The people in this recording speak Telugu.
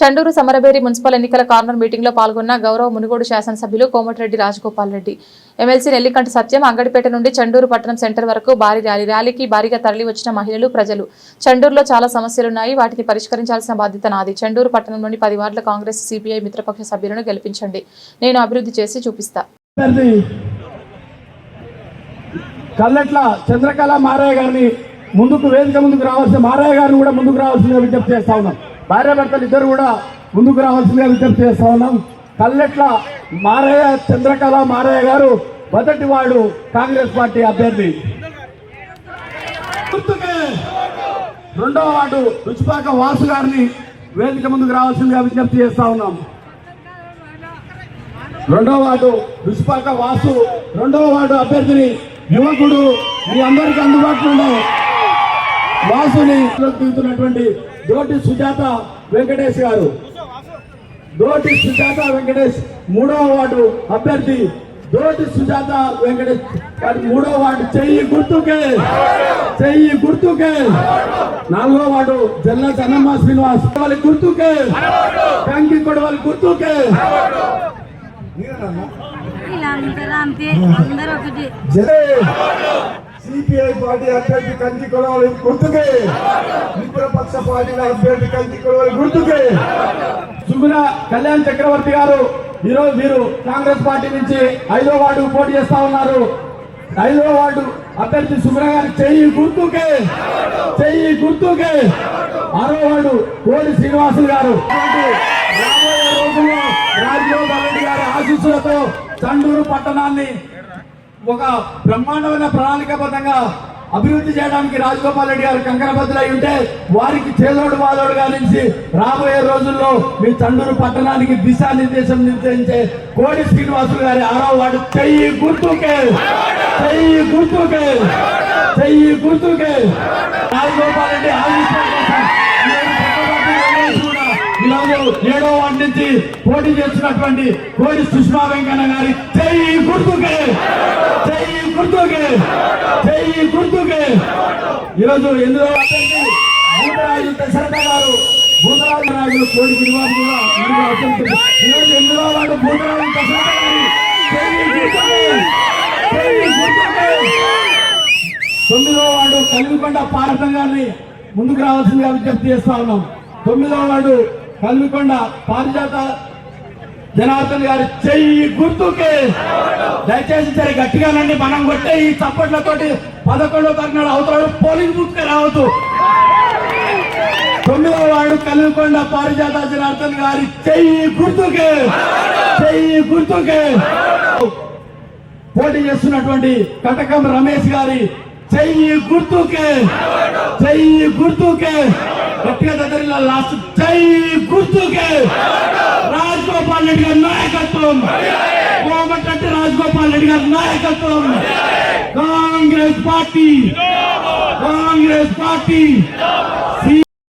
చండూరు సమరబేరి మున్సిపల్ ఎన్నికల కార్నర్ మీటింగ్ లో పాల్గొన్న గౌరవ మునుగోడు శాసనసభ్యులు కోమటిరెడ్డి రాజగోపాల్ రెడ్డి, ఎమ్మెల్సీ నెల్లికంటి సత్యం, అంగడిపేట నుండి చండూరు పట్టణం సెంటర్ వరకు భారీ ర్యాలీకి భారీగా తరలి వచ్చిన మహిళలు, ప్రజలు. చండూరులో చాలా సమస్యలున్నాయి, వాటిని పరిష్కరించాల్సిన బాధ్యత నాది. చండూరు పట్టణంలోని 10 వార్డుల కాంగ్రెస్, సిపిఐ మిత్రపక్ష సభ్యులను గెలిపించండి, నేను అభివృద్ధి చేసి చూపిస్తా. కల్లెట్ల చంద్రకళ మారయ్య గారిని వేదిక ముందుకు రావాల్సిన మారయ్య గారిని కూడా ముందుకు రావాల్సిందిగా విజ్ఞప్తి చేస్తా ఉన్నాం. భార్యాభర్తలు ఇద్దరు కూడా ముందుకు రావాల్సిందిగా విజ్ఞప్తి చేస్తా ఉన్నాం. కల్లెట్ల మారయ్య చంద్రకళ మారయ్య గారు మొదటి వాడు కాంగ్రెస్ పార్టీ అభ్యర్థి. రెండవ వార్డు రుచిపాక వాసు గారిని వేదిక ముందుకు రావాల్సిందిగా విజ్ఞప్తి చేస్తా ఉన్నాం. రెండవ వార్డు రుచిపాక వాసు, రెండవ వార్డు అభ్యర్థిని యువకుడు మీ అందరికీ అందుబాటులో ఉండే వాసుని దిగుతున్నటువంటి దోటి సుజాత వెంకటేష్ గారు. దోటి సుజాత వెంకటేష్ మూడవ వార్డు అభ్యర్థి దోటి సుజాత వెంకటేష్ గారు మూడవ వార్డు చెయ్యి గుర్తుకే. నాలుగో వార్డు జల్ల చన్నమ్మ శ్రీనివాస్ వాళ్ళ గుర్తుకే, కంకి కొడవలి గుర్తుకే. సిపిఐ పార్టీ అభ్యర్థి కంచి కొడవలి గుర్తుకే, మిత్రపక్ష పార్టీల అభ్యర్థి కంచి కొడవలి గుర్తుకే. సుగుణ కళ్యాణ్ చక్రవర్తి గారు ఈరోజు మీరు కాంగ్రెస్ పార్టీ నుంచి 5వ వార్డు పోటీ చేస్తా ఉన్నారు. 5వ వార్డు అభ్యర్థి సుగుణ గారి చెయ్యి గుర్తుకే. 6వ వార్డు కోడి శ్రీనివాసులు గారు. రాబోయే రోజుల్లో రాజగోపాల్ రెడ్డి గారి ఆశీస్సులతో చండూరు పట్టణాన్ని ఒక బ్రహ్మాండమైన ప్రణాళికాబద్ధంగా అభివృద్ధి చేయడానికి రాజగోపాల్ రెడ్డి గారు కంకణబద్దులై ఉంటే వారికి చేదోడు వాదోడుగా నుంచి రాబోయే రోజుల్లో మీ చండూరు పట్టణానికి దిశానిర్దేశం నిర్దేశించే కోడి శ్రీనివాసులు గారి 6వ వార్డు చెయ్యి గుర్తుకే. రాజగోపాల్ రెడ్డి ఈరోజు 7వ వార్డు నుంచి పోటీ చేస్తున్నటువంటి కోడి సుష్మా వెంకన్న గారి చెయ్యి గుర్తుకే. ఈరోజు 8వ అభ్యర్థి భూతరాజు దశరథ గారు, భూతరాజు నాయకులు కోడి గిరివారు కూడా ఈరోజు 8వ వార్డు భూతరాజు దశరథ గారి చెయ్యి గుర్తుకే. 9వ వార్డు కల్వికొండ పార్థం గారిని ముందుకు రావాల్సిందిగా విజ్ఞప్తి చేస్తా ఉన్నాం. 9వ వార్డు కల్వికొండ పారిజాత జనార్దన్ గారి చెయ్యి గుర్తుకే. దయచేసి సరే గట్టిగానండి, మనం కొట్టే ఈ చప్పట్లతోటి 11వ తారీఖు అవతల పోలింగ్ బూత్ కి రావద్దు. 9వ వార్డు కల్వికొండ పారిజాత జనార్దన్ గారి చెయ్యి గుర్తుకే. పోటీ చేస్తున్నటువంటి కటకం రమేష్ గారి చెయ్యి గుర్తుకే. గట్టిగా దగ్గర లాస్ట్ చెయ్యి గుర్తుకే. రాజగోపాల్ రెడ్డి గారి నాయకత్వం, కోమటిరెడ్డి రాజగోపాల్ రెడ్డి గారి నాయకత్వం, కాంగ్రెస్ పార్టీ.